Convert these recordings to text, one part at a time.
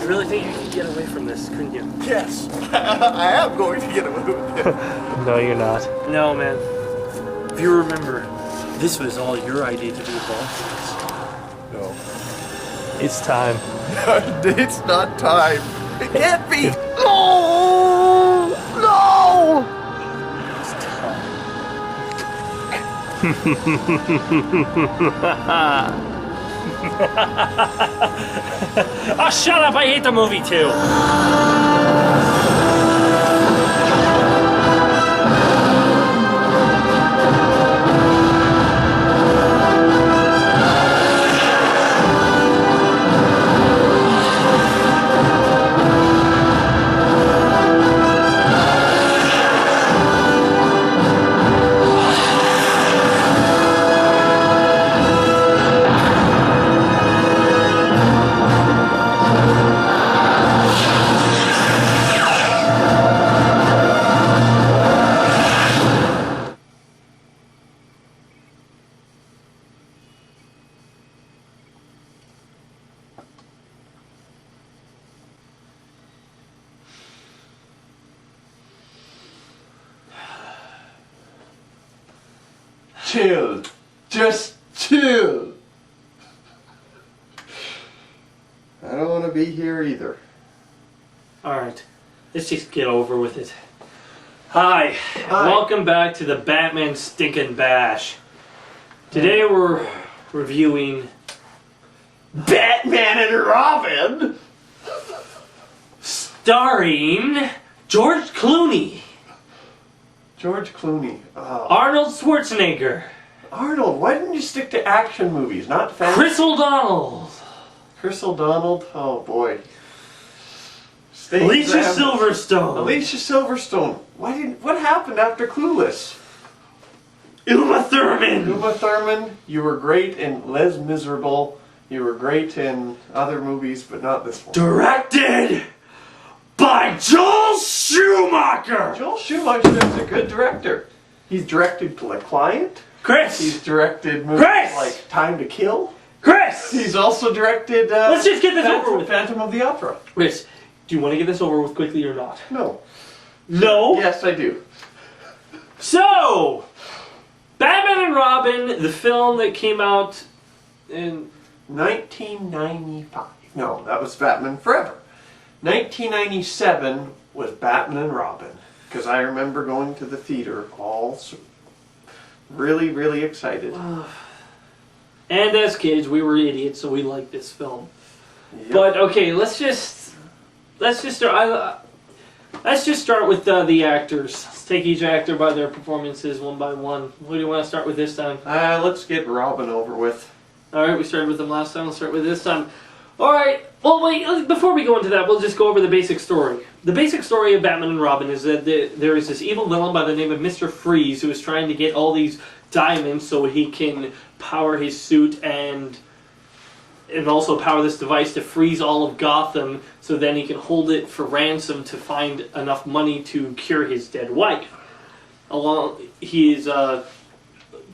You really think you can get away from this, couldn't you? Yes, I am going to get away with it. No, you're not. No, man. If you remember, this was all your idea to do with Balls. No. It's time. It's not time. It can't be. No! No! It's time. Oh, shut up! I hate the movie too. Chill. Just chill. I don't want to be here either. Alright, let's just get over with it. Hi, welcome back to the Batman Stinkin' Bash. Today we're reviewing Batman and Robin? starring George Clooney, George Clooney. Arnold Schwarzenegger, Arnold, why didn't you stick to action movies, not fantasy? Chris O'Donnell, Chris O'Donnell? Oh boy. Alicia Silverstone, Alicia Silverstone. What happened after Clueless? Uma Thurman, Uma Thurman, you were great in Les Miserables. You were great in other movies, but not this one. directed by Joel Schumacher. Joel Schumacher is a good director. He's directed The Client. Chris, He's directed movies Chris! like Time to Kill. Chris, He's also directed let's just get this over with. Phantom of the Opera. Chris, do you want to get this over with quickly or not? No. No? Yes, I do. So, Batman and Robin, the film that came out in 1995. No, that was Batman Forever. 1997 was Batman and Robin. Because I remember going to the theater all really, really excited. And as kids, we were idiots, so we liked this film. Yep. But okay, let's just start with the actors. Let's take each actor by their performances one by one. What do you want to start with this time? Let's get Robin over with. All right, we started with them last time. Let's start with this time. All right. Well, wait. Before we go into that, we'll just go over the basic story. The basic story of Batman and Robin is that there is this evil villain by the name of Mr. Freeze who is trying to get all these diamonds so he can power his suit and also power this device to freeze all of Gotham so then he can hold it for ransom to find enough money to cure his dead wife.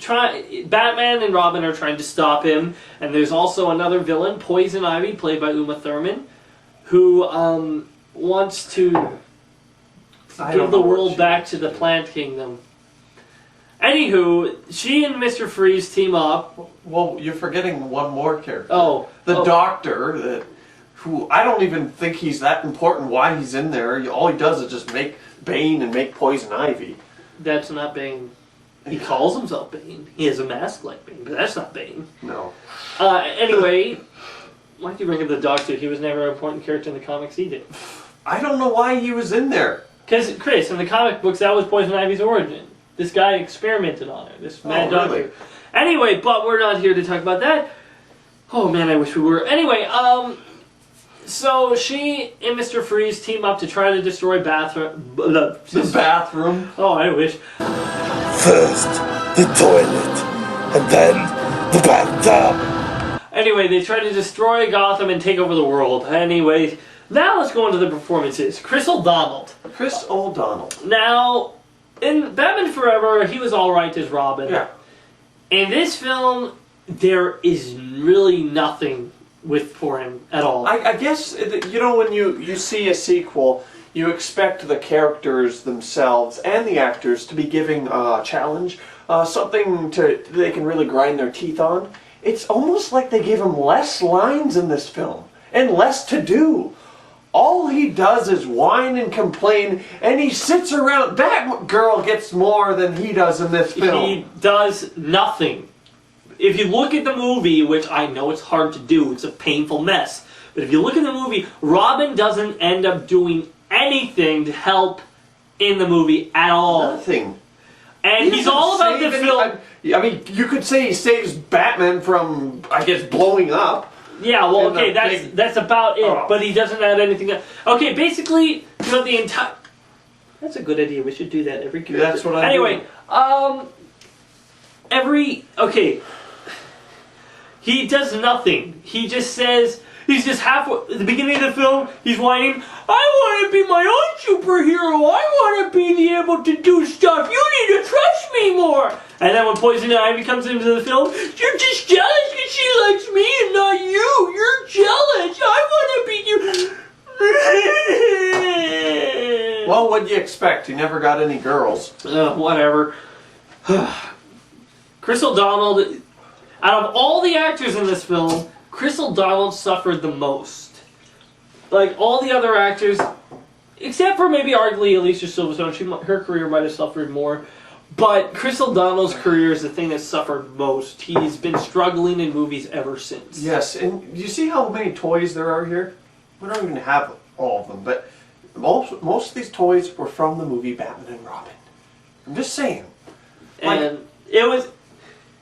Batman and Robin are trying to stop him, and there's also another villain, Poison Ivy, played by Uma Thurman, who wants to give the world back to the Plant Kingdom. Anywho, she and Mr. Freeze team up. Well, you're forgetting one more character. The Doctor, who I don't even think he's that important why he's in there. All he does is just make Bane and make Poison Ivy. That's not Bane. He calls himself Bane. He has a mask like Bane, but that's not Bane. No. Anyway, why'd you bring up the Doctor? He was never an important character in the comics either. I don't know why he was in there. Because, Chris, in the comic books, that was Poison Ivy's origin. This guy experimented on her, this mad doctor. Really? Anyway, but we're not here to talk about that. Oh man, I wish we were. Anyway, so she and Mr. Freeze team up to try to destroy The bathroom. Oh, I wish. First, the toilet, and then the bathtub. Anyway, they try to destroy Gotham and take over the world. Anyway, now let's go into the performances. Chris O'Donnell. Chris O'Donnell. Now, in Batman Forever, he was alright as Robin. Yeah. In this film, there is really nothing for him at all. I guess, you know, when you see a sequel, you expect the characters themselves and the actors to be giving a challenge, something they can really grind their teeth on. It's almost like they gave him less lines in this film and less to do. All he does is whine and complain, and he sits around. Batgirl gets more than he does in this film. He does nothing. If you look at the movie, which I know it's hard to do, it's a painful mess, but if you look at the movie, Robin doesn't end up doing anything to help in the movie at all. Nothing. And he's all about the film. I mean, you could say he saves Batman from, I guess, blowing up. Yeah, well, okay, that's about it, but he doesn't add anything else. Okay, basically, you know, the entire... That's a good idea, we should do that every character. That's what I Anyway, okay, he does nothing. He just says, he's just halfway, at the beginning of the film, he's whining, I want to be my own superhero, I want to be able to do stuff, you need to trust me more. And then when Poison Ivy comes into the film, you're just jealous because she likes me and not you. You're jealous. I want to be you. Well, what do you expect? He never got any girls. Whatever. Chris O'Donnell, out of all the actors in this film, Chris O'Donnell suffered the most. Like, all the other actors, except for maybe arguably Alicia Silverstone, her career might have suffered more. But Chris O'Donnell's career is the thing that suffered most. He's been struggling in movies ever since. Yes, and you see how many toys there are here? We don't even have all of them, but most of these toys were from the movie Batman and Robin. I'm just saying. And it was...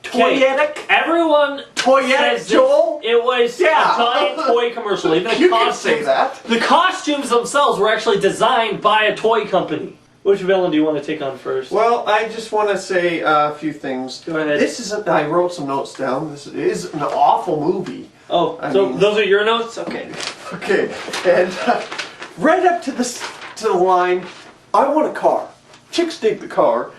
Toyetic? Everyone Toyetic, Joel? It was a giant toy commercial. Even you can say that. The costumes themselves were actually designed by a toy company. Which villain do you want to take on first? Well, I just want to say a few things. Go ahead. This isn't... I wrote some notes down. This is an awful movie. Oh, I so mean, those are your notes? Okay. Okay, and right up to the line, I want a car. Chicks dig the car.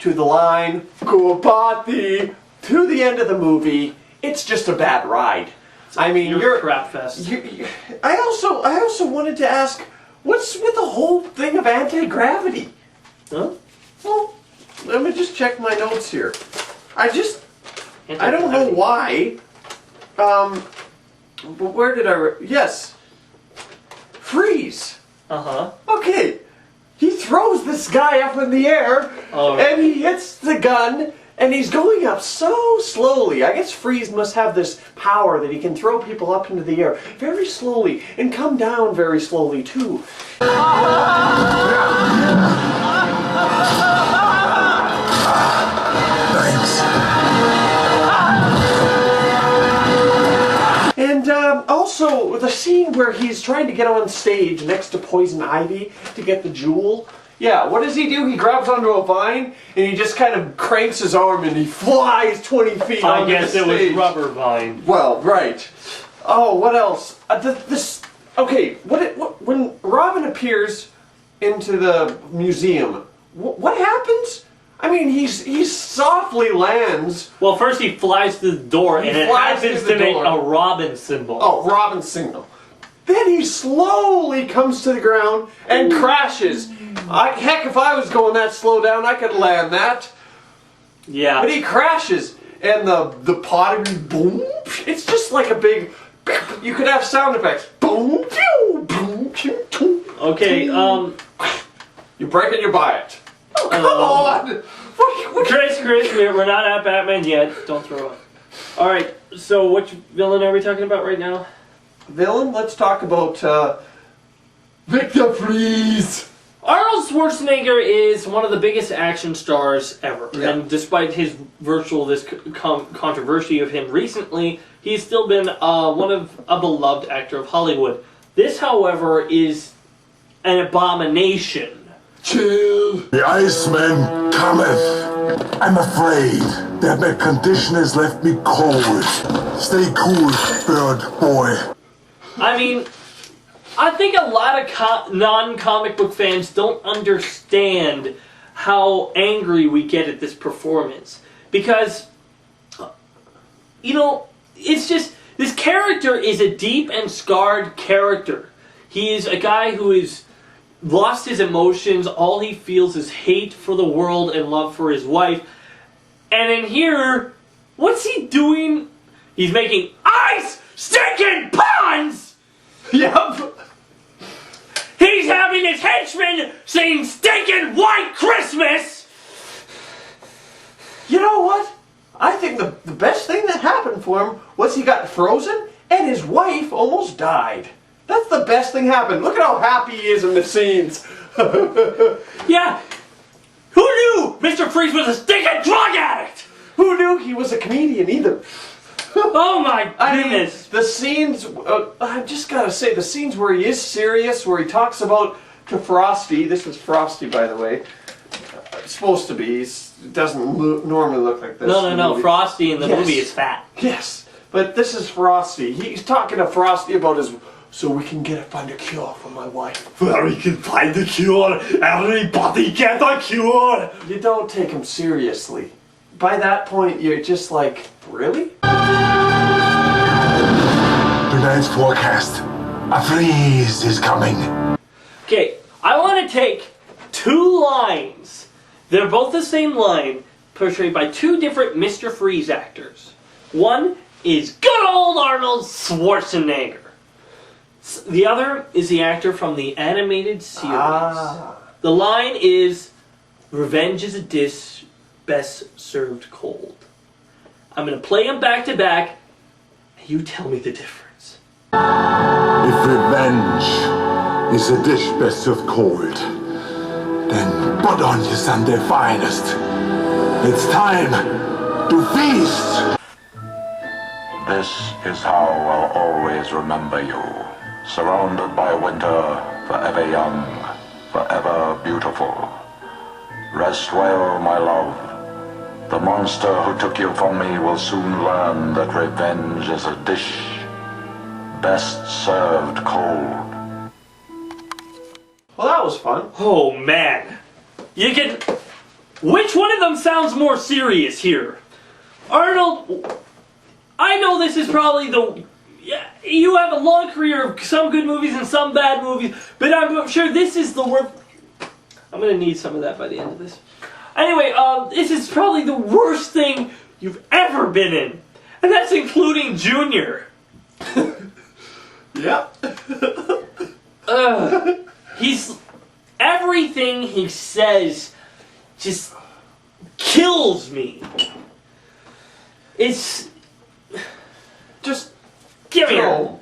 To the line, Kupati. To the end of the movie, it's just a bad ride. I mean, you're crap fest. I also wanted to ask, what's with the whole thing of anti-gravity? Huh? Well, let me just check my notes here. I don't know why. But where did yes. Freeze. Uh-huh. Okay. He throws this guy up in the air, and he hits the gun, and he's going up so slowly. I guess Freeze must have this power that he can throw people up into the air very slowly, and come down very slowly, too. And also, the scene where he's trying to get on stage next to Poison Ivy to get the jewel. Yeah, what does he do? He grabs onto a vine, and he just kind of cranks his arm, and he flies 20 feet onto the stage. I guess it was rubber vine. Well, right. Oh, what else? Okay, when Robin appears into the museum, what happens? I mean, he softly lands. Well, first he flies through the door, and it happens to make a Robin symbol. Oh, Robin signal. Then he slowly comes to the ground and crashes. Heck, if I was going that slow down, I could land that. Yeah. But he crashes, and the pottery, boom. It's just like a big... You could have sound effects. Boom, pew, boom, pew, boom. Okay, You break it, you buy it. Oh, come on! Chris, we're not at Batman yet. Don't throw up. Alright, so which villain are we talking about right now? Villain? Let's talk about, Victor Freeze! Arnold Schwarzenegger is one of the biggest action stars ever. Yeah. And despite his controversy of him recently, he's still been one of a beloved actor of Hollywood. This, however, is an abomination. Chill. The Iceman cometh. I'm afraid that my condition has left me cold. Stay cool, bird boy. I mean, I think a lot of non-comic book fans don't understand how angry we get at this performance. Because, you know, it's just, This character is a deep and scarred character. He is a guy who is lost his emotions. All he feels is hate for the world and love for his wife. And in here, what's he doing? He's making ice stinking puns! Yep. He's having his henchmen sing Stinking White Christmas! You know what? I think the best thing that happened for him was he got frozen and his wife almost died. That's the best thing happened. Look at how happy he is in the scenes. Yeah, who knew Mr. Freeze was a stinking drug addict? Who knew he was a comedian either? Oh my I mean, goodness. the scenes, I just gotta say, the scenes where he is serious, where he talks about to Frosty, this is Frosty by the way, it's supposed to be, he doesn't normally look like this. No, Frosty in the Yes. movie is fat. Yes, but this is Frosty. He's talking to Frosty about his, so we can find a cure for my wife. Well, we can find the cure. Everybody get a cure. You don't take him seriously. By that point, you're just like, really? Tonight's forecast. A freeze is coming. Okay, I want to take two lines. They're both the same line, portrayed by two different Mr. Freeze actors. One is good old Arnold Schwarzenegger. The other is the actor from the animated series. The line is, "Revenge is a dish best served cold." I'm going to play them back to back. You tell me the difference. If revenge is a dish best served cold, then put on your Sunday finest. It's time to feast. This is how I'll always remember you. Surrounded by winter, forever young, forever beautiful. Rest well, my love. The monster who took you from me will soon learn that revenge is a dish best served cold. Well, that was fun. Oh man. You can... Which one of them sounds more serious here? Arnold, I know this is probably the... Yeah, you have a long career of some good movies and some bad movies, but I'm sure this is the worst... I'm going to need some of that by the end of this. Anyway, this is probably the worst thing you've ever been in. And that's including Junior. Yep. He's... Everything he says just kills me. It's... Just Give me go.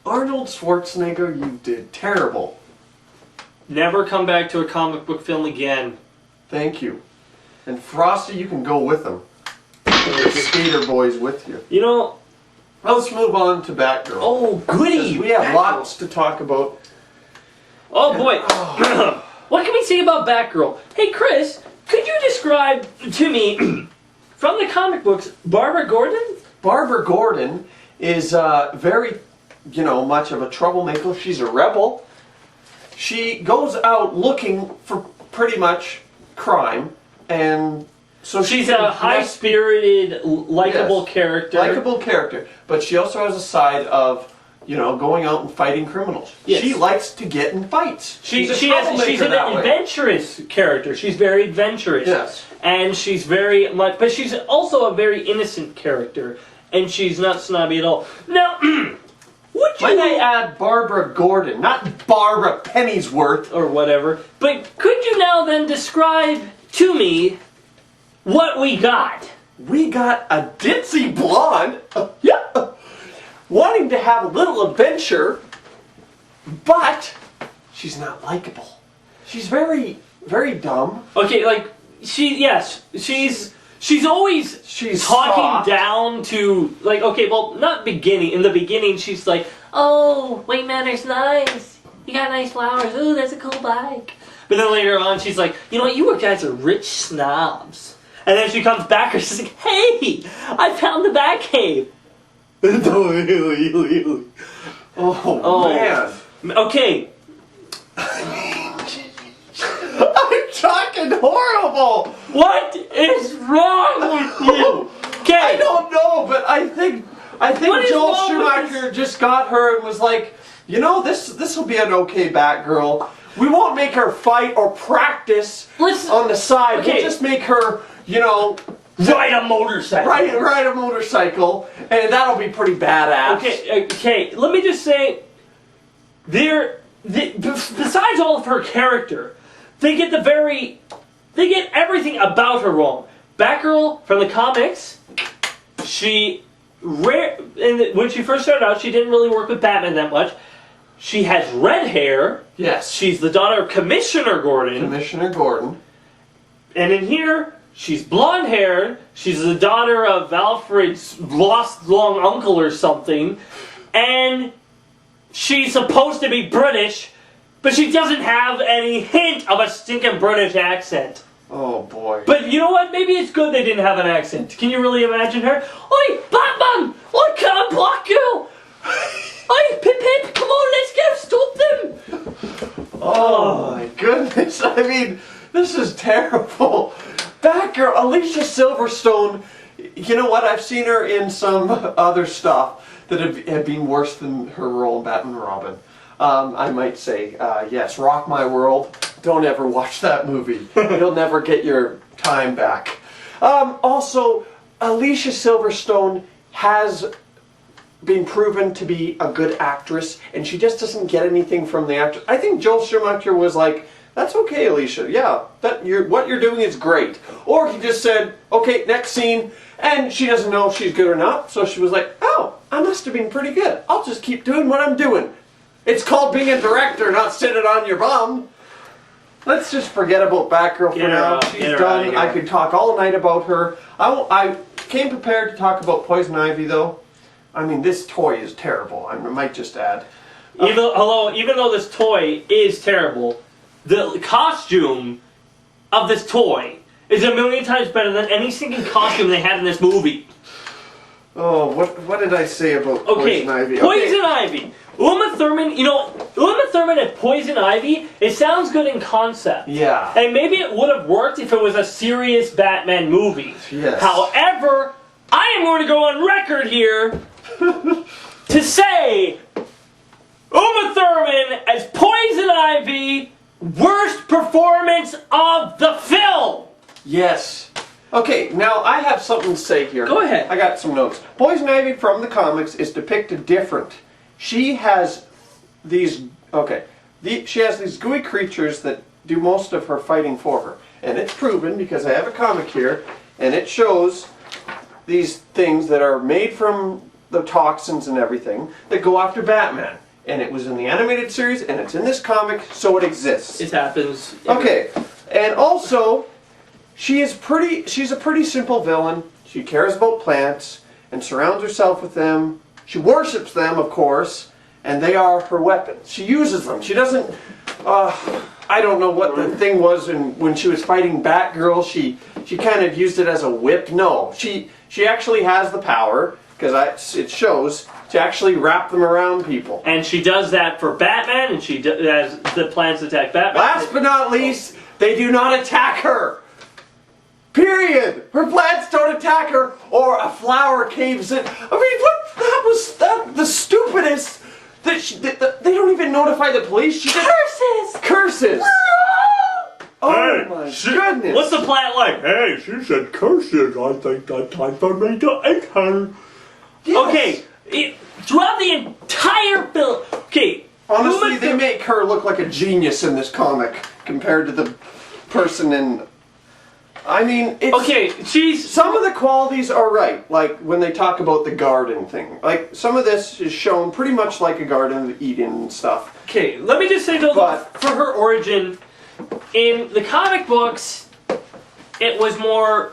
Arnold Schwarzenegger, you did terrible. Never come back to a comic book film again. Thank you. And Frosty, you can go with him. The skater boys with you. You know... Now let's move on to Batgirl. Oh, goody! We have Batgirl. lots to talk about. Oh, boy. What can we say about Batgirl? Hey, Chris, could you describe to me, from the comic books, Barbara Gordon? Barbara Gordon is very, much of a troublemaker. She's a rebel. She goes out looking for pretty much crime, and so She's a high-spirited, likable character. Likable character, but she also has a side of, going out and fighting criminals. Yes. She likes to get in fights. She's She's an that way. adventurous character. She's very adventurous. Yes. And she's very much... But she's also a very innocent character. And she's not snobby at all. Now, would you... Might I add Barbara Gordon, not Barbara Pennyworth. Or whatever. But could you now then describe to me what we got? We got a ditzy blonde. Wanting to have a little adventure, but she's not likable. She's very, very dumb. Okay, she's always She's talking soft. down to, not beginning. In the beginning, she's like, "Oh, Wayne Manor's nice. You got nice flowers. Ooh, that's a cool bike." But then later on, she's like, "You know what? You guys are rich snobs." And then she comes back and she's like, "Hey, I found the Batcave." Oh, man. Okay. I'm talking horrible. What is wrong with you? Okay. I don't know, but I I think What is Joel wrong with Schumacher just got her and was like, you know, this will be an okay Batgirl. We won't make her fight or practice on the side. Okay. We'll just make her, you know, Ride a motorcycle. ride a motorcycle, and that'll be pretty badass. Okay, let me just say, besides all of her character, they get everything about her wrong. Batgirl from the comics, when she first started out, she didn't really work with Batman that much. She has red hair. Yes. She's the daughter of Commissioner Gordon. Commissioner Gordon. And in here, she's blonde hair. She's the daughter of Alfred's lost long uncle or something. And she's supposed to be British, but she doesn't have any hint of a stinking British accent. Oh boy. But you know what? Maybe it's good they didn't have an accent. Can you really imagine her? Oi, Batman! I can't black girl! Oi, Pip Pip! Come on, let's go stop them! Oh my goodness. I mean, this is terrible. Batgirl, Alicia Silverstone, you know what? I've seen her in some other stuff that have been worse than her role in Batman and Robin. I might say, yes, Rock My World. Don't ever watch that movie. You'll never get your time back. Also, Alicia Silverstone has been proven to be a good actress, and she just doesn't get anything from the actress. I think Joel Schumacher was like, that's okay, Alicia. Yeah, what you're doing is great. Or he just said, okay, next scene, and she doesn't know if she's good or not, so she was like, oh, I must have been pretty good. I'll just keep doing what I'm doing. It's called being a director, not sitting on your bum. Let's just forget about Batgirl for now. She's done. I could talk all night about her. I came prepared to talk about Poison Ivy, though. I mean, this toy is terrible. I might just add. Even though this toy is terrible, the costume of this toy is a million times better than any single costume they had in this movie. Oh, what did I say about Poison Ivy? Poison Ivy. Uma Thurman, Uma Thurman and Poison Ivy, it sounds good in concept. Yeah. And maybe it would have worked if it was a serious Batman movie. Yes. However, I am going to go on record here to say Uma Thurman as Poison Ivy, worst performance of the film. Yes. Okay, now I have something to say here. Go ahead. I got some notes. Poison Ivy from the comics is depicted different. She has these, she has these gooey creatures that do most of her fighting for her. And it's proven because I have a comic here, and it shows these things that are made from the toxins and everything that go after Batman. And it was in the animated series, and it's in this comic, so it exists. It happens. Okay, and also, she's a pretty simple villain. She cares about plants and surrounds herself with them. She worships them, of course, and they are her weapons. She uses them. She doesn't, I don't know what the thing was when she was fighting Batgirl. She kind of used it as a whip. No, she actually has the power, because it shows, to actually wrap them around people. And she does that for Batman, and she has the plans to attack Batman. Last but not least, they do not attack her. Period. Her plants don't attack her, or a flower caves in. I mean, that was the stupidest. They don't even notify the police. She just curses. Oh Hey, my goodness. What's the plant like? Hey, she said curses. I think that's time for me to eat her. Yes. Okay, throughout the entire film. Okay, Honestly, they make her look like a genius in this comic compared to the person in. I mean, it's. Okay, Some of the qualities are right, like when they talk about the garden thing. Like, some of this is shown pretty much like a Garden of Eden and stuff. Okay, let me just say though, for her origin, in the comic books, it was more,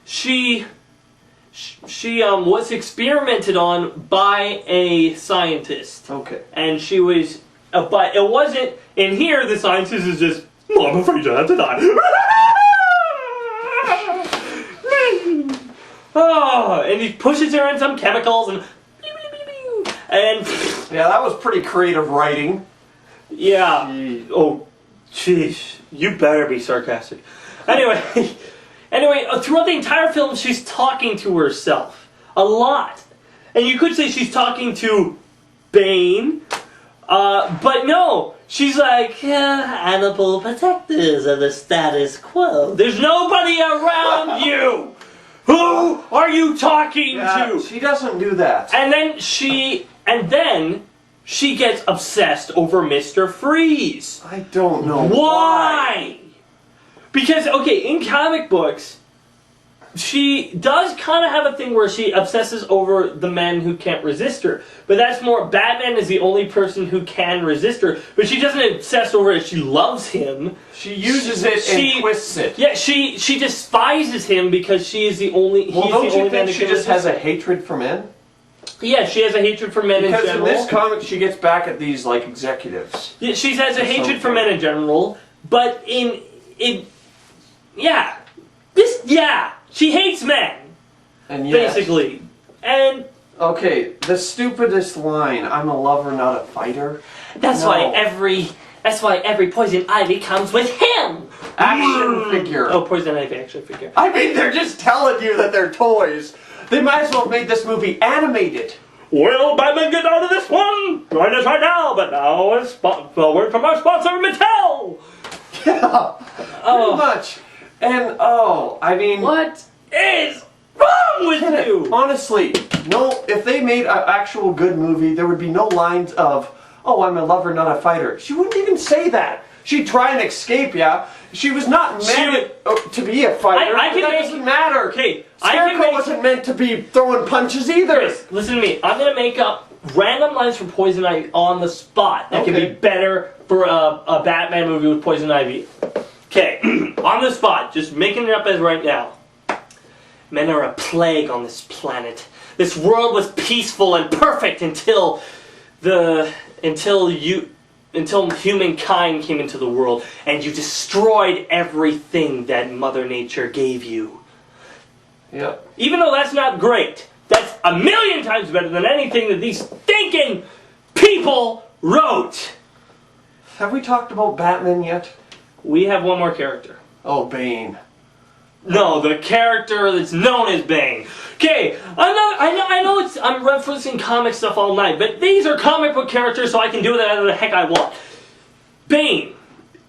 she was experimented on by a scientist. Okay. And she was, but it wasn't, in here the scientist is just, oh, I'm afraid to have to die. Oh, and he pushes her in some chemicals and Yeah, that was pretty creative writing. yeah. Jeez. Oh, jeez. You better be sarcastic. Anyway, Anyway, throughout the entire film, she's talking to herself. A lot. And you could say she's talking to Bane, but no. She's like, animal protectors of the status quo. There's nobody around you! Who are you talking to? She doesn't do that. And then she gets obsessed over Mr. Freeze. I don't know Why? Because, okay, in comic books, she does kind of have a thing where she obsesses over the men who can't resist her. But that's more, Batman is the only person who can resist her. But she doesn't obsess over it, she loves him. She uses it and twists it. Yeah, she despises him because she is the only, Well, don't you think she just has a hatred for men? Yeah, she has a hatred for men in general. Because in this comic, she gets back at these, like, executives. Yeah, she has a hatred for men in general, but she hates men, And yes. basically. And Okay, the stupidest line, I'm a lover, not a fighter. that's No. why every Poison Ivy comes with him. Action figure. Oh, Poison Ivy action figure. I mean, they're just telling you that they're toys. They might as well have made this movie animated. Will Batman get out of this one? Join us right now, but now a word from our sponsor, Mattel. Yeah, pretty much. And, I mean... What is wrong with you? Honestly, no, if they made an actual good movie, there would be no lines of, oh, I'm a lover, not a fighter. She wouldn't even say that. She'd try and escape, yeah. She was not meant to be a fighter. I can that make- doesn't matter. Okay, Scarecrow wasn't meant to be throwing punches either. Chris, listen to me. I'm gonna make up random lines from Poison Ivy on the spot that can be better for a Batman movie with Poison Ivy. Okay, on the spot, just making it up as right now. Men are a plague on this planet. This world was peaceful and perfect until humankind came into the world, and you destroyed everything that Mother Nature gave you. Yep. Even though that's not great, that's a million times better than anything that these thinking people wrote. Have we talked about Batman yet? We have one more character. Oh, Bane. No, the character that's known as Bane. Okay, I know I'm referencing comic stuff all night, but these are comic book characters, so I can do whatever the heck I want. Bane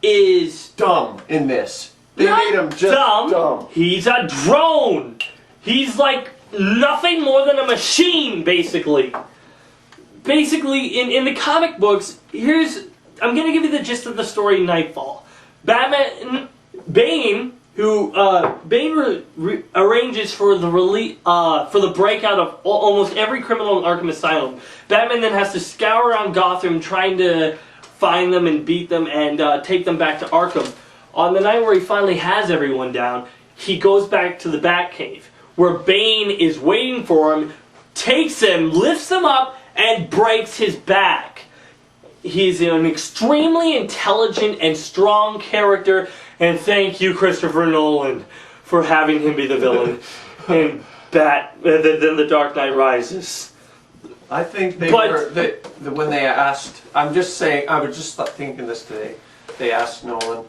is Dumb in this. They made him just dumb. He's a drone. He's like nothing more than a machine, basically. Basically, in the comic books, I'm going to give you the gist of the story, Nightfall. Bane arranges for the breakout of almost every criminal in Arkham Asylum. Batman then has to scour around Gotham trying to find them and beat them and take them back to Arkham. On the night where he finally has everyone down, he goes back to the Batcave, where Bane is waiting for him, takes him, lifts him up, and breaks his back. He's an extremely intelligent and strong character, and thank you, Christopher Nolan, for having him be the villain in The Dark Knight Rises. I think when they asked, I'm just saying, I was just thinking this today. They asked Nolan,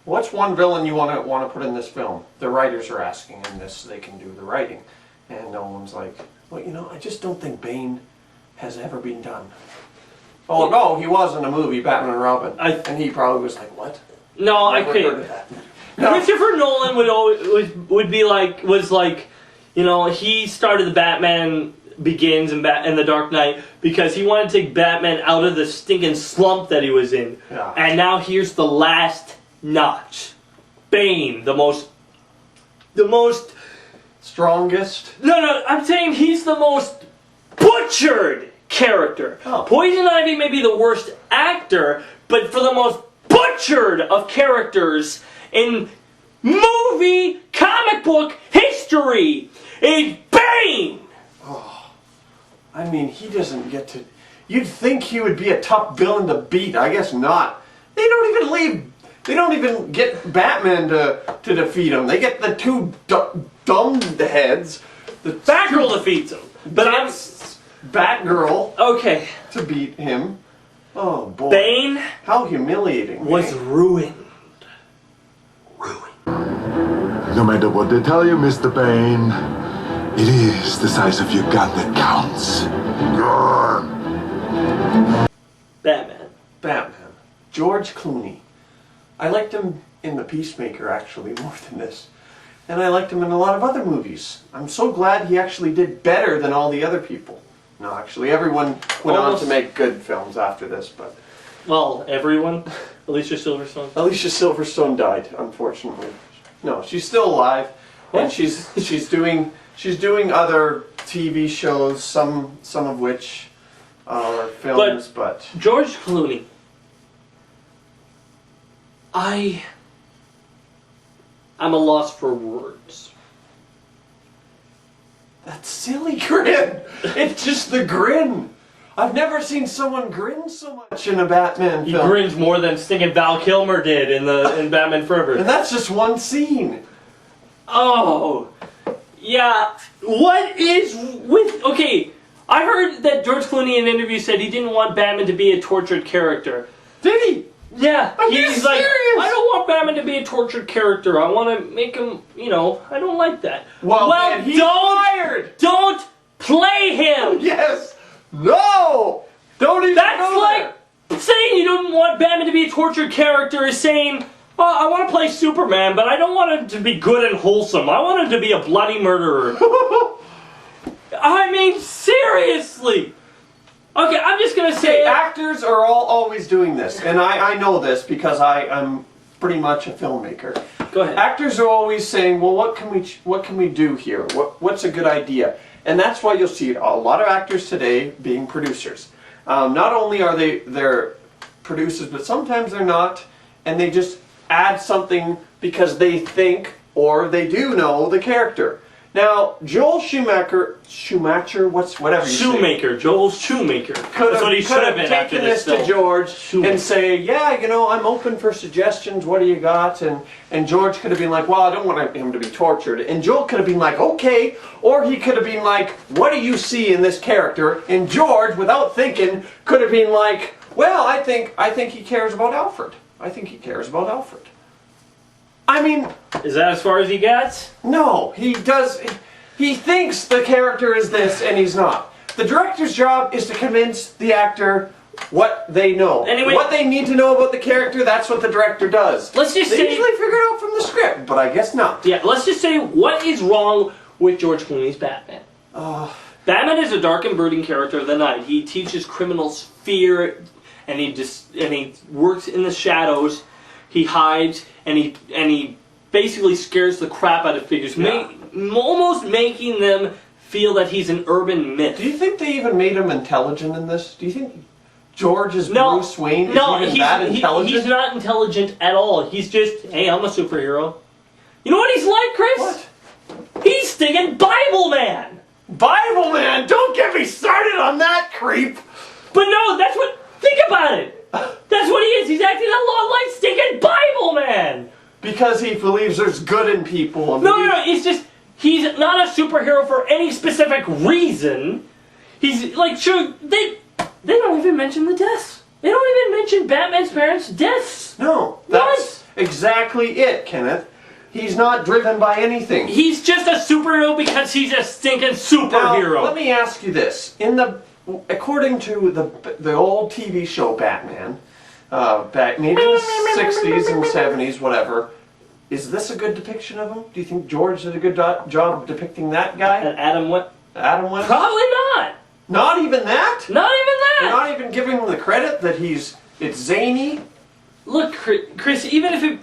"What's one villain you want to put in this film?" The writers are asking him this so they can do the writing, and Nolan's like, "Well, I just don't think Bane has ever been done." Oh no, he was in a movie, Batman and Robin, and he probably was like, "What?" No, Never I heard can't. of that. No. Christopher Nolan was like, he started the Batman Begins and The Dark Knight because he wanted to take Batman out of the stinking slump that he was in. Yeah. And now here's the last notch. Bane, the most Strongest. No, I'm saying he's the most butchered character. Oh. Poison Ivy may be the worst actor, but for the most butchered of characters in movie comic book history is Bane! I mean, he doesn't get to... You'd think he would be a tough villain to beat. I guess not. They don't even get Batman to defeat him. They get the two dumb heads. The Batgirl defeats him. But I'm... Batgirl Okay. to beat him. Oh, boy. Bane How humiliating. was ruined. No matter what they tell you, Mr. Bane, it is the size of your gun that counts. Batman. George Clooney. I liked him in The Peacemaker, actually, more than this. And I liked him in a lot of other movies. I'm so glad he actually did better than all the other people. No, actually, everyone went on to make good films after this, but... Well, everyone. Alicia Silverstone. Alicia Silverstone died, unfortunately. No, she's still alive, and she's doing other TV shows, some of which are films, but George Clooney. I'm a loss for words. that silly grin. It's just the grin. I've never seen someone grin so much in a Batman He film. grins more than stinking Val Kilmer did in Batman Forever. And that's just one scene. Oh, yeah. What is with... Okay, I heard that George Clooney in an interview said he didn't want Batman to be a tortured character. Did he? Yeah. Are you he's like, serious? I don't want Batman to be a tortured character. I want to make him, I don't like that. Well, man, he's fired. Don't play him! Yes. No. Don't even That's go like saying you don't want Batman to be a tortured character is saying, well, I want to play Superman, but I don't want him to be good and wholesome. I want him to be a bloody murderer. I mean, seriously. Okay, I'm just going to say... Actors are always doing this, and I know this because I'm pretty much a filmmaker. Go ahead. Actors are always saying, well, what can we do here? What's a good idea? And that's why you'll see a lot of actors today being producers. Not only are they're producers, but sometimes they're not, and they just add something because they think or they do know the character. Now, Joel Schumacher, whatever you say. Shoemaker, Joel Shoemaker. That's what he should have been after taken this this to film. George Shoemaker. and say, yeah, I'm open for suggestions. What do you got? And George could have been like, well, I don't want him to be tortured. And Joel could have been like, okay. Or he could have been like, what do you see in this character? And George, without thinking, could have been like, well, I think he cares about Alfred. I think he cares about Alfred. I mean... Is that as far as he gets? No, he does... He thinks the character is this, and he's not. The director's job is to convince the actor what they know. Anyway, what they need to know about the character, that's what the director does. Let's just they say... usually figure it out from the script, but I guess not. Yeah, let's just say what is wrong with George Clooney's Batman. Batman is a dark and brooding character of the night. He teaches criminals fear, and he works in the shadows. He hides, and he basically scares the crap out of figures, almost making them feel that he's an urban myth. Do you think they even made him intelligent in this? Do you think George is Bruce Wayne? Is even that intelligent? He's not intelligent at all. He's just, hey, I'm a superhero. You know what he's like, Chris? What? He's stinging Bible Man. Bible Man! Don't get me started on that creep! But no, that's what... Think about it. That's what he is. He's acting a lot like stinking Bible Man. Because he believes there's good in people. No, it's just... He's not a superhero for any specific reason. He's like, sure, they don't even mention the deaths. They don't even mention Batman's parents' deaths. No, that's exactly it, Kenneth. He's not driven by anything. He's just a superhero because he's a stinking superhero. Now, let me ask you this: according to the old TV show Batman, back maybe in the 60s and 70s, whatever. Is this a good depiction of him? Do you think George did a good job depicting that guy? And Adam West? Adam West? Probably not. Not even that? Not even that. You're not even giving him the credit that it's zany? Look, Chris, even if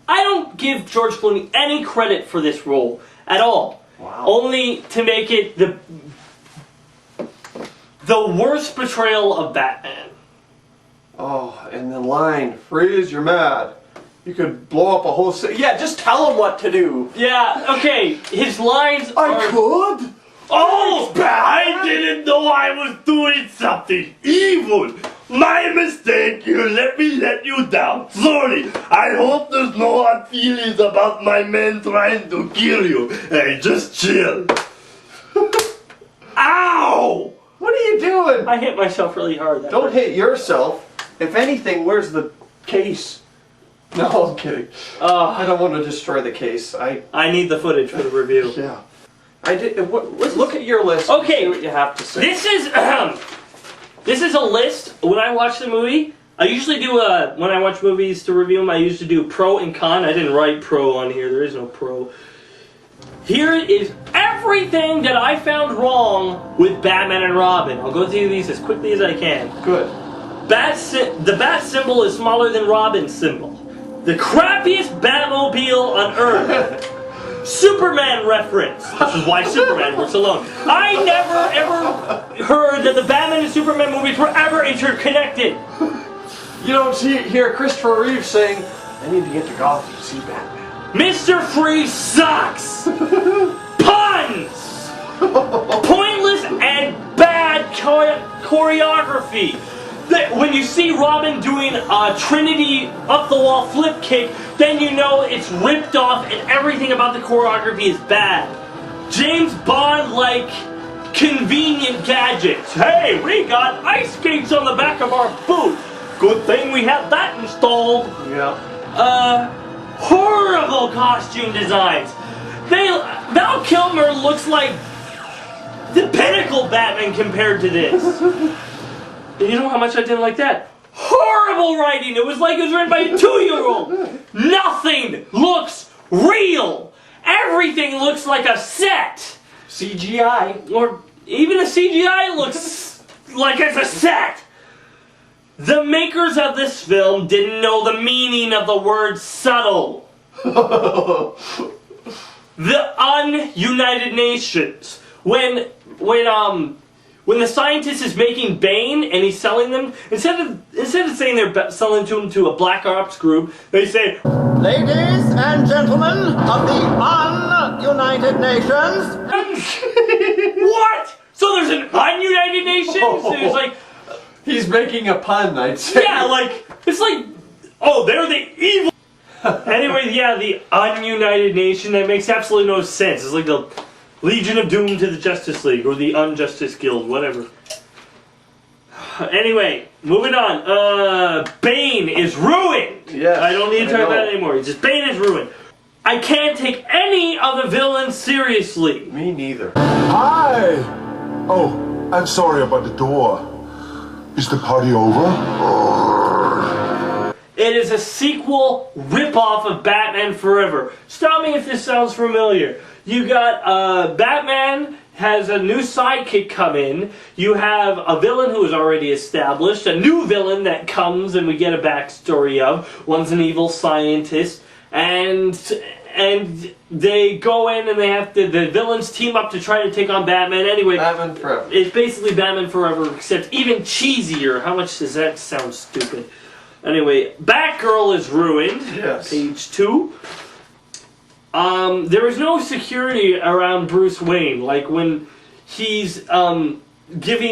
I don't give George Clooney any credit for this role at all. Wow. Only to make it the worst portrayal of Batman. Oh, and the line, "Freeze, you're mad." You could blow up a whole city. Yeah, just tell him what to do. Yeah, okay, his lines are... I could? Oh, I didn't know I was doing something evil. My mistake. Let me let you down. Sorry. I hope there's no hard feelings about my men trying to kill you. Hey, just chill. Ow! What are you doing? I hit myself really hard. Don't hit yourself. If anything, where's the case? No, I'm kidding. I don't want to destroy the case. I need the footage for the review. Yeah. I did. Look at your list. Okay. And see what you have to say. This is a list. When I watch the movie, I usually do when I watch movies to review them, I usually do pro and con. I didn't write pro on here. There is no pro. Here is everything that I found wrong with Batman and Robin. I'll go through these as quickly as I can. Good. The bat symbol is smaller than Robin's symbol. The crappiest Batmobile on Earth. Superman reference, which is why Superman works alone. I never ever heard that the Batman and Superman movies were ever interconnected. You don't hear Christopher Reeve saying, I need to get to Gotham to see Batman. Mr. Freeze sucks! Puns! Pointless and bad choreography. When you see Robin doing a Trinity up-the-wall flip kick, then you know it's ripped off and everything about the choreography is bad. James Bond-like convenient gadgets. Hey, we got ice skates on the back of our boot. Good thing we have that installed. Yeah. Horrible costume designs. Val Kilmer looks like the pinnacle Batman compared to this. And you know how much I didn't like that? Horrible writing. It was like it was written by a 2-year-old. Nothing looks real. Everything looks like a set. CGI. Or even the CGI looks like it's a set. The makers of this film didn't know the meaning of the word subtle. The United Nations. When the scientist is making Bane and he's selling them, instead of saying they're selling to him to a black ops group, they say, Ladies and gentlemen of the United Nations. What? So there's an United Nations? There's like... He's making a pun, I'd say. Yeah, like, it's like, oh, they're the evil... Anyway, yeah, the Ununited Nation, that makes absolutely no sense. It's like the Legion of Doom to the Justice League, or the Unjustice Guild, whatever. Anyway, moving on. Bane is ruined! Yes, I don't need to talk about it anymore. It's just Bane is ruined. I can't take any of the villains seriously. Me neither. Hi! Oh, I'm sorry about the door. Is the party over? It is a sequel ripoff of Batman Forever. Stop me if this sounds familiar. You got Batman has a new sidekick come in. You have a villain who is already established. A new villain that comes and we get a backstory of. One's an evil scientist. And they go in and they have to, the villains team up to try to take on Batman. Anyway, Batman Forever. It's basically Batman Forever, except even cheesier. How much does that sound stupid? Anyway, Batgirl is ruined. Yes. Page 2. There is no security around Bruce Wayne. Like when he's giving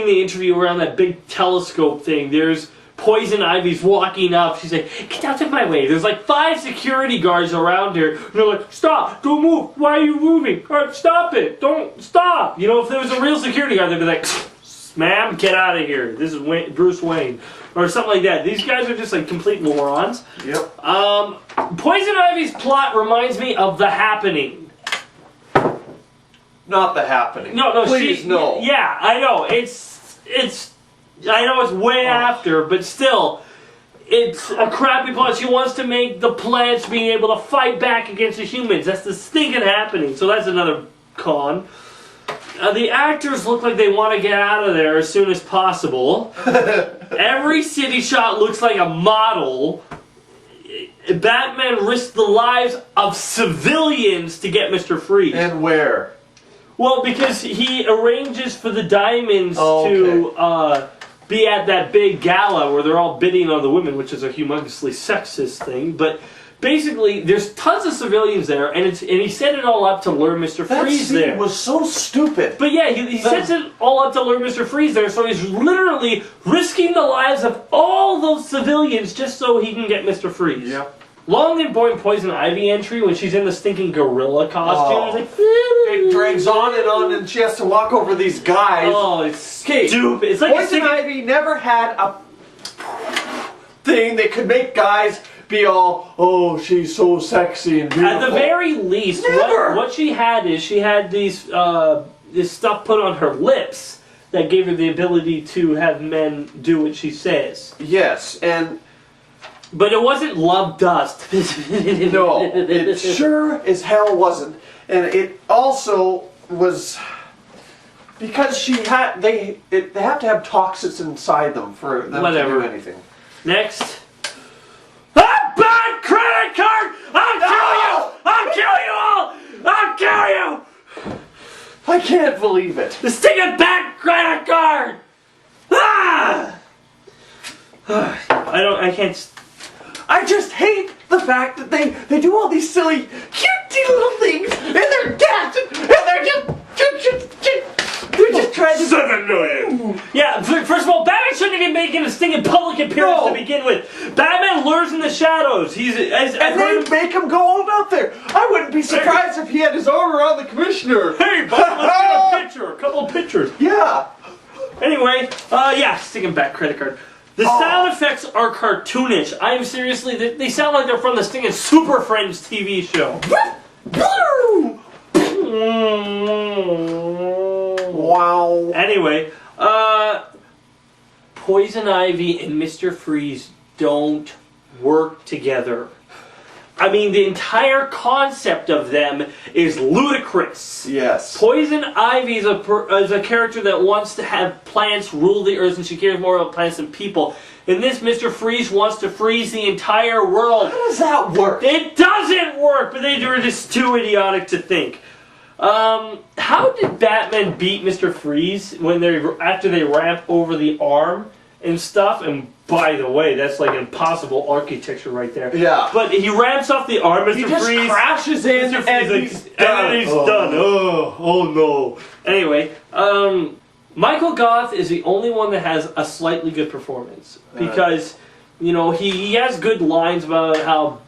the interview around that big telescope thing, there's Poison Ivy's walking up. She's like, get out of my way. There's like 5 security guards around her. And they're like, stop, don't move. Why are you moving? All right, stop it. Don't stop. You know, if there was a real security guard, they'd be like, ma'am, get out of here. This is Bruce Wayne. Or something like that. These guys are just like complete morons. Yep. Poison Ivy's plot reminds me of The Happening. Not The Happening. No, please, no. Yeah, I know. I know it's way after, but still, it's a crappy plot. She wants to make the plants being able to fight back against the humans. That's the stinking Happening. So that's another con. The actors look like they want to get out of there as soon as possible. Every city shot looks like a model. Batman risked the lives of civilians to get Mr. Freeze. And where? Well, because he arranges for the diamonds to be at that big gala where they're all bidding on the women, which is a humongously sexist thing. But basically, there's tons of civilians there, and he set it all up to lure Mr. Freeze there. That scene was so stupid. But yeah, he sets it all up to lure Mr. Freeze there, so he's literally risking the lives of all those civilians just so he can get Mr. Freeze. Yep. Long and boring Poison Ivy entry when she's in the stinking gorilla costume. It's like, it drags on, and she has to walk over these guys. oh, it's stupid. It's like Poison Ivy never had a thing that could make guys be all, oh, she's so sexy and beautiful. At the very least, what she had is she had these this stuff put on her lips that gave her the ability to have men do what she says. Yes, and... But it wasn't love dust. No, it sure as hell wasn't. And it also was... Because she had... They have to have toxins inside them for them to do anything. Next. A bad credit card! I'll kill you! I'll kill you all! I'll kill you! I can't believe it. The stinking bad credit card! Ah! I can't... I just hate the fact that they do all these silly, cutesy little things, and they're daft, and they're just trying to... 7 million! Yeah, first of all, Batman shouldn't even make a stinking public appearance to begin with. Batman lures in the shadows. And they make him go all out there. I wouldn't be surprised if he had his arm around the commissioner. Hey, but let's get a couple of pictures. Yeah. Anyway, sticking back credit card. The sound effects are cartoonish. I'm seriously, they sound like they're from the stinking Super Friends TV show. Wow. Anyway, Poison Ivy and Mr. Freeze don't work together. I mean, the entire concept of them is ludicrous. Yes. Poison Ivy is a character that wants to have plants rule the earth, and she cares more about plants than people. In this, Mr. Freeze wants to freeze the entire world. How does that work? It doesn't work, but they are just too idiotic to think. How did Batman beat Mr. Freeze after they ramp over the arm and stuff? And by the way, that's like impossible architecture right there. Yeah. But he ramps off the arm, Mr. He just Freeze crashes in, and he's done. Oh no. Anyway, Michael Goth is the only one that has a slightly good performance because, he has good lines about how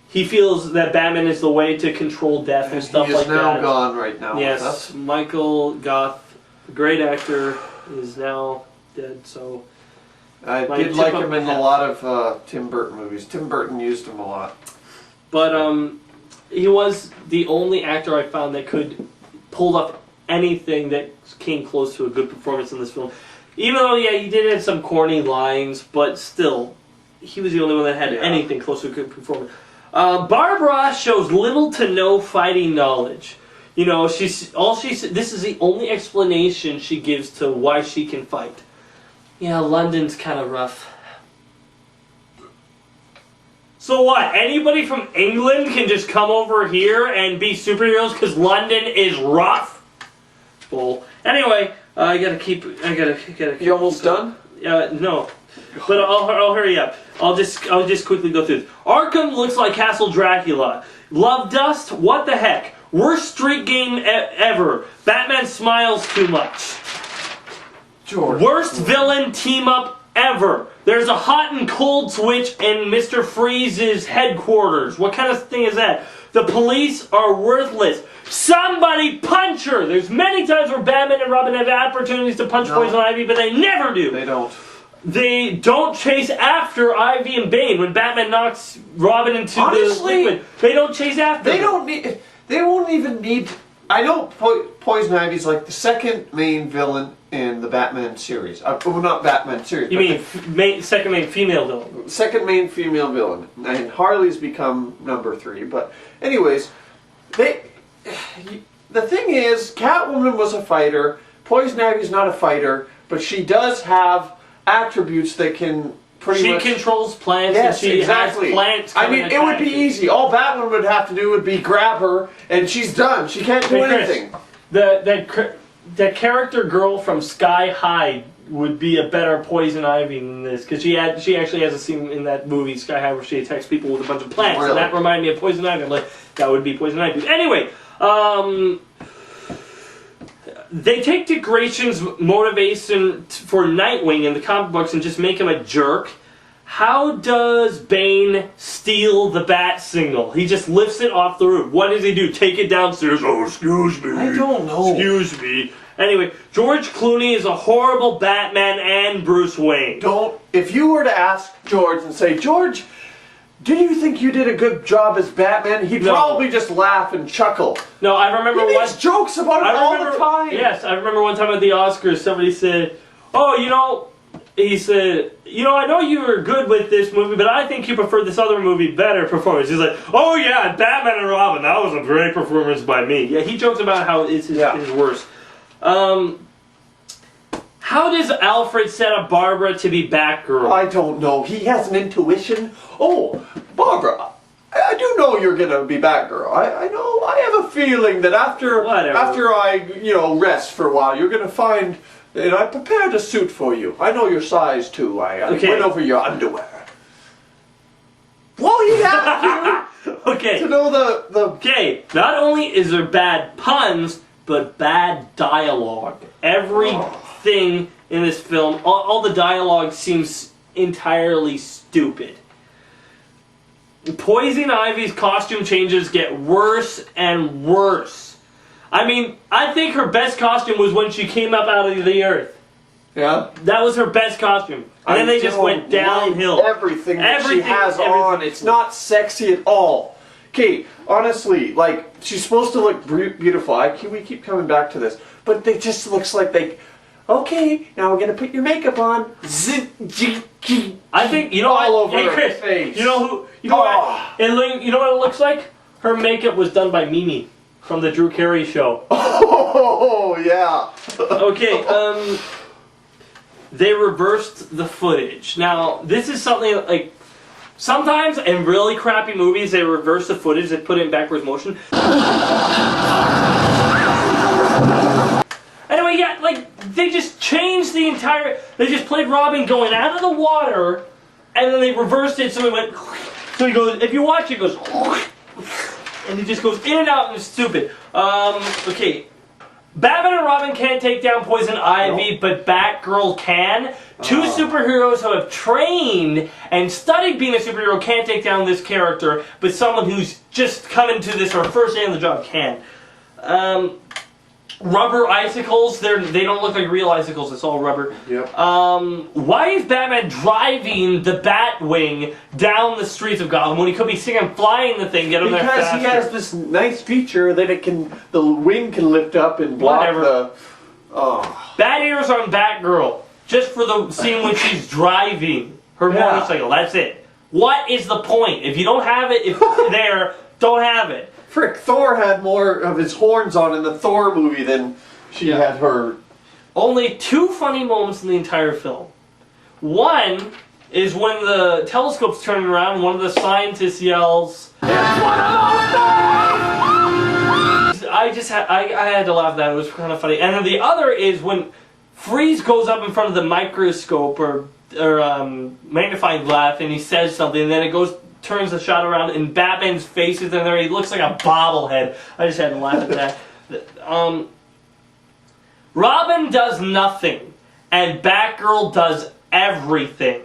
he feels that Batman is the way to control death and stuff like that. He is now gone right now. Yes, Michael Goth, a great actor, is now dead, so... I did like him in a lot of Tim Burton movies. Tim Burton used him a lot. But he was the only actor I found that could pull up anything that came close to a good performance in this film. Even though, he did have some corny lines, but still, he was the only one that had anything close to a good performance. Barbara shows little to no fighting knowledge. This is the only explanation she gives to why she can fight. Yeah, London's kind of rough. So what? Anybody from England can just come over here and be superheroes because London is rough? Well, anyway, I gotta keep. You almost done? No, but I'll hurry up. I'll just quickly go through this. Arkham looks like Castle Dracula. Love Dust? What the heck? Worst street game ever. Batman smiles too much. George. Worst villain team-up ever. There's a hot and cold switch in Mr. Freeze's headquarters. What kind of thing is that? The police are worthless. Somebody punch her! There's many times where Batman and Robin have opportunities to punch Poison Ivy, but they never do. They don't. They don't chase after Ivy and Bane when Batman knocks Robin into the liquid. They don't chase after They them. don't need... They won't even need... I know Poison Ivy's like the second main villain in the Batman series. Well, not Batman series. You mean second main female villain? Second main female villain. And Harley's become number 3. But anyways, the thing is, Catwoman was a fighter. Poison Ivy's not a fighter, but she does have attributes that can pretty much... She controls plants Yes, and she exactly. has plants. I mean, it would be easy. All Batman would have to do would be grab her, and she's done. She can't do anything. That character girl from Sky High would be a better Poison Ivy than this, because she actually has a scene in that movie Sky High where she attacks people with a bunch of plants, Really? and that reminded me of Poison Ivy. I'm like, that would be Poison Ivy. Anyway, they take Dick Grayson's motivation for Nightwing in the comic books and just make him a jerk. How does Bane steal the bat signal? He just lifts it off the roof. What does he do? Take it downstairs? Oh, excuse me. I don't know. Excuse me. Anyway, George Clooney is a horrible Batman and Bruce Wayne. If you were to ask George and say, George, do you think you did a good job as Batman? He'd No. probably just laugh and chuckle. No, I remember He one. makes jokes about it all the time. Yes, I remember one time at the Oscars, somebody said, "Oh, he said, I know you were good with this movie, but I think you preferred this other movie better performance." He's like, "Oh yeah, Batman and Robin, that was a great performance by me." Yeah, he jokes about how it's his worst. How does Alfred set up Barbara to be Batgirl? I don't know. He has an intuition. Oh, Barbara, I do know you're gonna be Batgirl. I know. I have a feeling that after I rest for a while, you're gonna find that I prepared a suit for you. I know your size too. I went over your underwear. Well, you have Okay. to know the. Okay, not only is there bad puns, but bad dialogue. Everything in this film, all the dialogue seems entirely stupid. Poison Ivy's costume changes get worse and worse. I mean, I think her best costume was when she came up out of the earth. Yeah? That was her best costume. And then they just went downhill. Everything that she has on, it's not sexy at all. Okay, honestly, like, she's supposed to look beautiful. We keep coming back to this. But it just looks like okay, now we're going to put your makeup on. I think, all what? over Hey, her Chris, face. you know what it looks like? Her makeup was done by Mimi from the Drew Carey show. Oh, yeah. Okay, they reversed the footage. Now, this is something like, sometimes in really crappy movies, they reverse the footage, they put it in backwards motion. Anyway, yeah, like, they just changed the entire, they just played Robin going out of the water, and then they reversed it so it went, so he goes, if you watch it, it goes, and he just goes in and out, and it's stupid. Okay. Batman and Robin can't take down Poison Ivy, but Batgirl can. Two superheroes who have trained and studied being a superhero can't take down this character, but someone who's just coming to this or first day on the job can. Rubber icicles, they don't look like real icicles, it's all rubber. Yep. Why is Batman driving the Batwing down the streets of Gotham when he could be flying the thing, get him there faster? Because he has this nice feature that the wing can lift up and block the... Bat ears on Batgirl, just for the scene when she's driving her motorcycle, that's it. What is the point? If you don't have it don't have it. Frick, Thor had more of his horns on in the Thor movie than she had her. Only two funny moments in the entire film. One is when the telescope's turning around and one of the scientists yells, "It's one of those days!" I had to laugh at that, it was kind of funny. And then the other is when Freeze goes up in front of the microscope or magnifying glass and he says something and then it turns the shot around and Batman's face is in there. He looks like a bobblehead. I just had to laugh at that. Robin does nothing, and Batgirl does everything.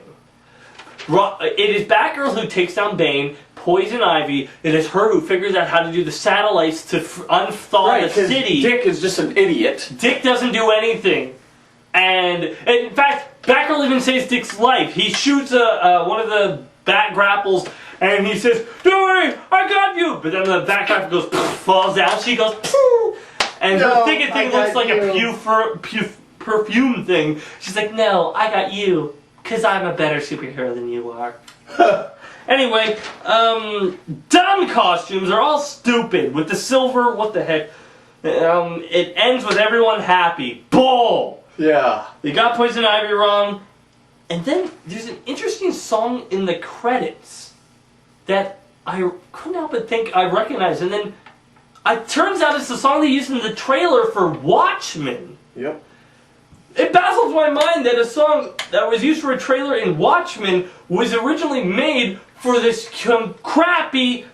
It is Batgirl who takes down Bane, Poison Ivy. It is her who figures out how to do the satellites to unthaw the city. Dick is just an idiot. Dick doesn't do anything. And in fact, Batgirl even saves Dick's life. He shoots one of the bat grapples and he says, "Don't worry, I got you!" But then the bat grapple goes, falls down, she goes, "Pooh!" And her thing looks like a perfume thing. She's like, "No, I got you, because I'm a better superhero than you are." Anyway, dumb costumes are all stupid. With the silver, what the heck? It ends with everyone happy. Bull! Yeah. They got Poison Ivy wrong. And then there's an interesting song in the credits that I couldn't help but think I recognized. And then it turns out it's the song they used in the trailer for Watchmen. Yep. It baffles my mind that a song that was used for a trailer in Watchmen was originally made for this crappy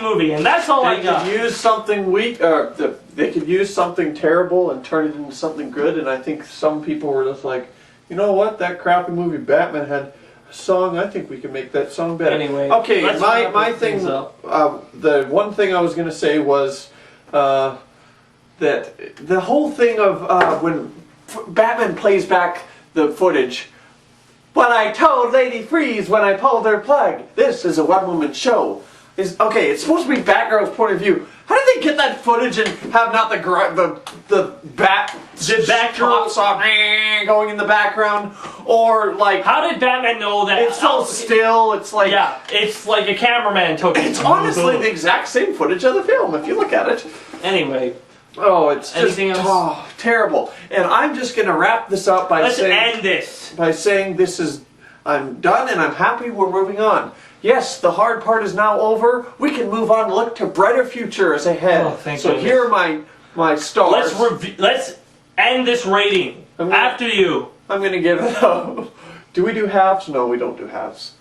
movie. And that's all I got. They could use something weak, they could use something terrible and turn it into something good. And I think some people were just like, you know what, that crappy movie Batman had a song, I think we can make that song better. Anyway, okay, my thing, the one thing I was going to say was that the whole thing of when Batman plays back the footage, When I told Lady Freeze when I pulled her plug. This is a one-woman show. Okay, it's supposed to be Batgirl's point of view. How did they get that footage and have not the Batgirl pops off going in the background, or like how did Batman know that? It's so still. It's like it's like a cameraman took it. It's honestly the exact same footage of the film if you look at it. Anyway. Oh, it's just else? Terrible. And I'm just gonna wrap this up by end this. By saying this is I'm done and I'm happy we're moving on. Yes, the hard part is now over. We can move on and look to brighter futures ahead. Oh, thank so goodness. here are my stars. Let's end this rating. After you. I'm gonna give it a... Do we do halves? No, we don't do halves.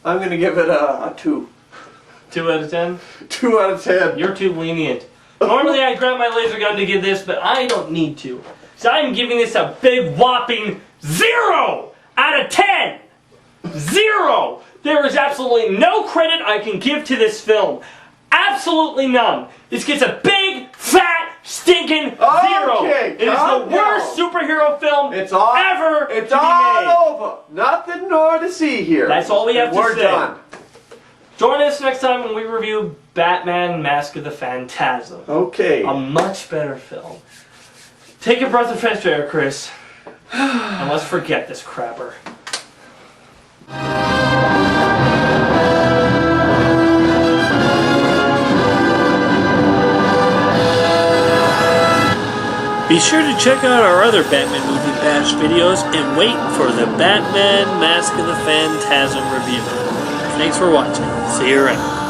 I'm gonna give it a 2. 2 out of 10? 2 out of 10. You're too lenient. Normally I grab my laser gun to give this, but I don't need to. So I'm giving this a big whopping 0 out of 10! 0! There is absolutely no credit I can give to this film. Absolutely none. This gets a big, fat, stinking 0. It is the worst superhero film ever to be made. It's all over. Nothing more to see here. That's all we have to say. We're done. Join us next time when we review Batman Mask of the Phantasm. Okay. A much better film. Take a breath of fresh air, Chris. And let's forget this crapper. Be sure to check out our other Batman Movie Bash videos and wait for the Batman Mask of the Phantasm review. Thanks for watching. See you around.